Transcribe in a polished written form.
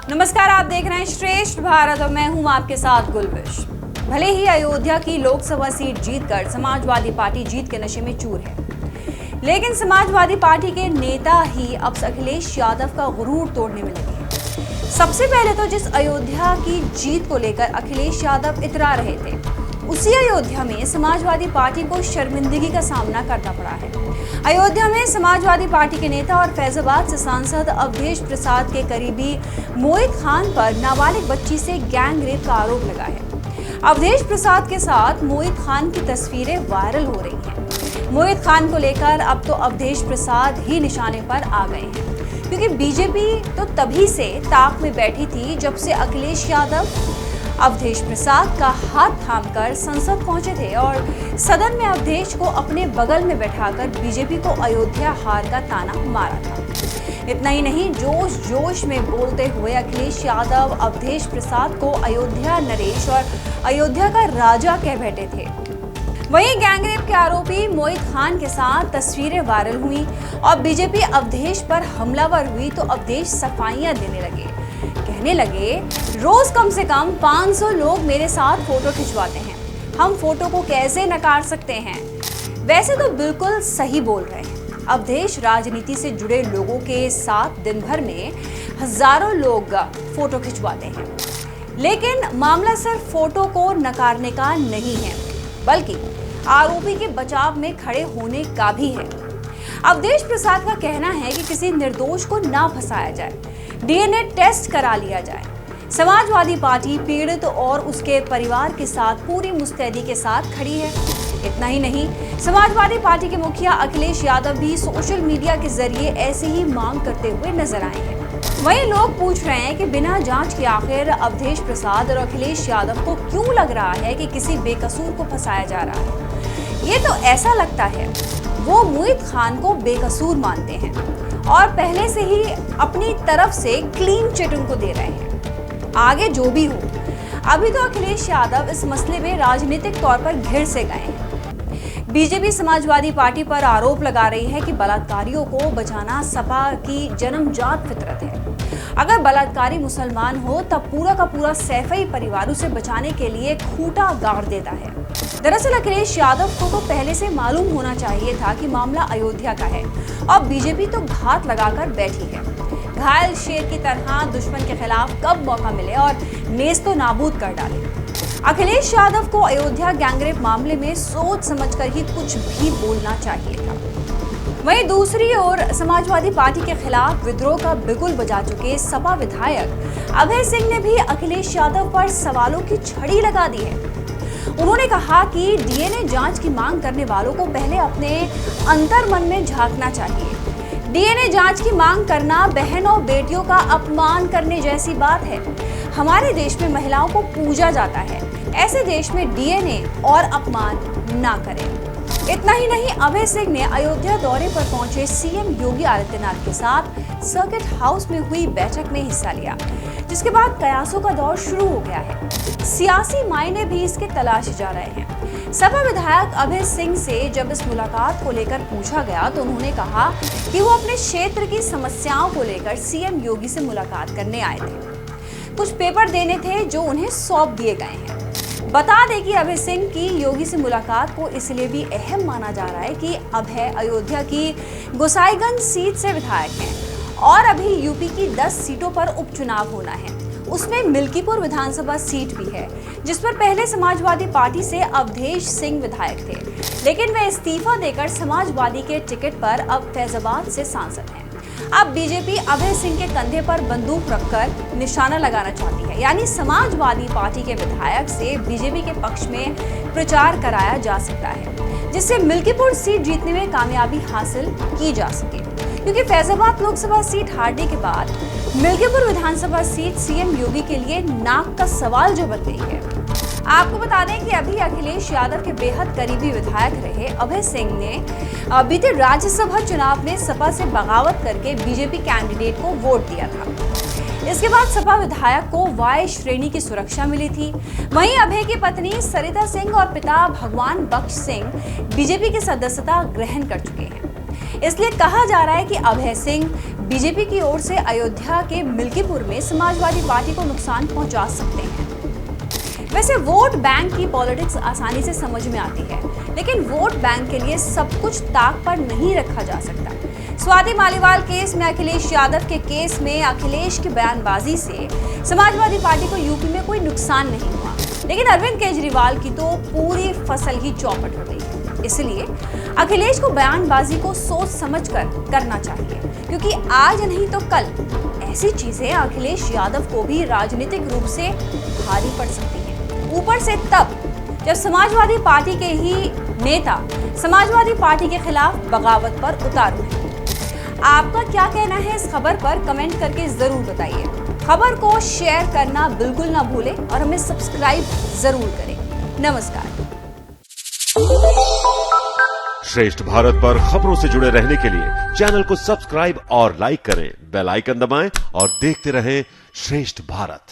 नमस्कार, आप देख रहे हैं श्रेष्ठ भारत और मैं हूं आपके साथ गुलबिश। भले ही अयोध्या की लोकसभा सीट जीतकर समाजवादी पार्टी जीत के नशे में चूर है, लेकिन समाजवादी पार्टी के नेता ही अब अखिलेश यादव का गुरूर तोड़ने में लगे हैं। सबसे पहले तो जिस अयोध्या की जीत को लेकर अखिलेश यादव इतरा रहे थे, उसी अयोध्या में समाजवादी पार्टी को शर्मिंदगी का सामना करना पड़ा है। अयोध्या में समाजवादी पार्टी के नेता और फैजाबाद से सांसद अवधेश प्रसाद के करीबी मोहित खान पर नाबालिग बच्ची से गैंग रेप का आरोप लगा है। अवधेश प्रसाद के साथ मोहित खान की तस्वीरें वायरल हो रही हैं। मोहित खान को लेकर अब तो अवधेश प्रसाद ही निशाने पर आ गए हैं, क्योंकि बीजेपी तो तभी से ताक में बैठी थी जब से अखिलेश यादव अवधेश प्रसाद का हाथ थामकर संसद पहुंचे थे और सदन में अवधेश को अपने बगल में बैठाकर बीजेपी को अयोध्या हार का ताना मारा था। इतना ही नहीं, जोश जोश में बोलते हुए अखिलेश यादव अवधेश प्रसाद को अयोध्या नरेश और अयोध्या का राजा कह बैठे थे। वहीं गैंगरेप के आरोपी मोहित खान के साथ तस्वीरें वायरल हुई और बीजेपी अवधेश पर हमलावर हुई तो अवधेश सफाइयां देने लगे, कहने लगे, रोज कम से कम 500 लोग मेरे साथ फोटो खिंचवाते हैं, हम फोटो को कैसे नकार सकते हैं। वैसे तो बिल्कुल सही बोल रहे हैं। अवधेश राजनीति से जुड़े लोगों के साथ दिन भर में हजारों लोग फोटो खिंचवाते हैं, लेकिन मामला सिर्फ फोटो को नकारने का नहीं है, बल्कि आरोपी के बचाव में खड़े होने का भी है। अवधेश प्रसाद का कहना है कि किसी निर्दोष को ना फंसाया जाए, डीएनए टेस्ट करा लिया जाए। समाजवादी पार्टी पीड़ित और उसके परिवार के साथ पूरी मुस्तैदी के साथ खड़ी है। इतना ही नहीं, समाजवादी पार्टी के मुखिया अखिलेश यादव भी सोशल मीडिया के जरिए ऐसी ही मांग करते हुए नजर आए हैं। वहीं लोग पूछ रहे हैं कि बिना जांच के आखिर अवधेश प्रसाद और अखिलेश यादव को क्यों लग रहा है कि किसी बेकसूर को फंसाया जा रहा है। ये तो ऐसा लगता है वो मोहित खान को बेकसूर मानते हैं और पहले से ही अपनी तरफ से क्लीन चिट उनको दे रहे हैं। आगे जो भी हो, अभी तो अखिलेश यादव इस मसले में राजनीतिक तौर पर घिर से गए हैं। बीजेपी समाजवादी पार्टी पर आरोप लगा रही है कि बलात्कारियों को बचाना सपा की जन्मजात फितरत है। अगर बलात्कारी मुसलमान हो तब पूरा का पूरा सैफई परिवार उसे बचाने के लिए खूंटा गाड़ देता है। दरअसल अखिलेश यादव को तो पहले से मालूम होना चाहिए था कि मामला अयोध्या का है और बीजेपी तो घात लगाकर बैठी है। घायल शेर की तरह दुश्मन के खिलाफ कब मौका मिले और नेस्तो नाबूद कर डाले। अखिलेश यादव को अयोध्या गैंगरेप मामले में सोच समझकर ही कुछ भी बोलना चाहिए था। वहीं दूसरी ओर समाजवादी पार्टी के खिलाफ विद्रोह का बिगुल बजा चुके सपा विधायक अभय सिंह ने भी अखिलेश यादव पर सवालों की छड़ी लगा दी है। उन्होंने कहा कि डीएनए जांच की मांग करने वालों को पहले अपने अंतर्मन में झांकना चाहिए। डीएनए जांच की मांग करना बहन और बेटियों का अपमान करने जैसी बात है। हमारे देश में महिलाओं को पूजा जाता है, ऐसे देश में डीएनए और अपमान ना करें। इतना ही नहीं, अभय सिंह ने अयोध्या दौरे पर पहुंचे सीएम योगी आदित्यनाथ के साथ सर्किट हाउस में हुई बैठक में हिस्सा लिया, जिसके बाद कयासों का दौर शुरू हो गया है। सियासी मायने भी इसके तलाशे जा रहे हैं। सपा विधायक अभय सिंह से जब इस मुलाकात को लेकर पूछा गया तो उन्होंने कहा कि वो अपने क्षेत्र की समस्याओं को लेकर सीएम योगी से मुलाकात करने आए थे। कुछ पेपर देने थे जो उन्हें सौंप दिए गए हैं। बता दें कि अभय सिंह की योगी से मुलाकात को इसलिए भी अहम माना जा रहा है कि अभय अयोध्या की गोसाईगंज सीट से विधायक हैं और अभी यूपी की 10 सीटों पर उपचुनाव होना है। उसमें मिल्कीपुर विधानसभा सीट भी है, जिस पर पहले समाजवादी पार्टी से अवधेश सिंह विधायक थे, लेकिन वे इस्तीफा देकर समाजवादी के टिकट पर अब फैजाबाद से सांसद हैं। अब बीजेपी अभय सिंह के कंधे पर बंदूक रखकर निशाना लगाना चाहती है, यानी समाजवादी पार्टी के विधायक से बीजेपी के पक्ष में प्रचार कराया जा सकता है, जिससे मिल्कीपुर सीट जीतने में कामयाबी हासिल की जा सके। क्योंकि फैजाबाद लोकसभा सीट हारने के बाद मिल्कीपुर विधानसभा सीट सीएम योगी के लिए नाक का सवाल जो बन गई है। आपको बता दें कि अभी अखिलेश यादव के बेहद करीबी विधायक रहे अभय सिंह ने बीते राज्यसभा चुनाव में सपा से बगावत करके बीजेपी कैंडिडेट को वोट दिया था। इसके बाद सपा विधायक को वाई श्रेणी की सुरक्षा मिली थी। वहीं अभय की पत्नी सरिता सिंह और पिता भगवान बख्श सिंह बीजेपी की सदस्यता ग्रहण कर चुके हैं। इसलिए कहा जा रहा है कि अभय सिंह बीजेपी की ओर से अयोध्या के मिल्कीपुर में समाजवादी पार्टी को नुकसान पहुंचा सकते हैं। वैसे वोट बैंक की पॉलिटिक्स आसानी से समझ में आती है, लेकिन वोट बैंक के लिए सब कुछ ताक पर नहीं रखा जा सकता। स्वाति मालीवाल केस में अखिलेश यादव के केस में अखिलेश की बयानबाजी से समाजवादी पार्टी को यूपी में कोई नुकसान नहीं हुआ, लेकिन अरविंद केजरीवाल की तो पूरी फसल ही चौपट हो गई। इसलिए अखिलेश को बयानबाजी को सोच समझकर करना चाहिए, क्योंकि आज नहीं तो कल ऐसी चीजें अखिलेश यादव को भी राजनीतिक रूप से भारी पड़ सकती हैं। ऊपर से तब जब समाजवादी पार्टी के ही नेता समाजवादी पार्टी के खिलाफ बगावत पर उतारू हैं। आपका क्या कहना है इस खबर पर कमेंट करके जरूर बताइए। खबर को शेयर करना बिल्कुल ना भूलें और हमें सब्सक्राइब जरूर करें। नमस्कार। श्रेष्ठ भारत पर खबरों से जुड़े रहने के लिए चैनल को सब्सक्राइब और लाइक करें, बेल आइकन दबाएं और देखते रहें श्रेष्ठ भारत।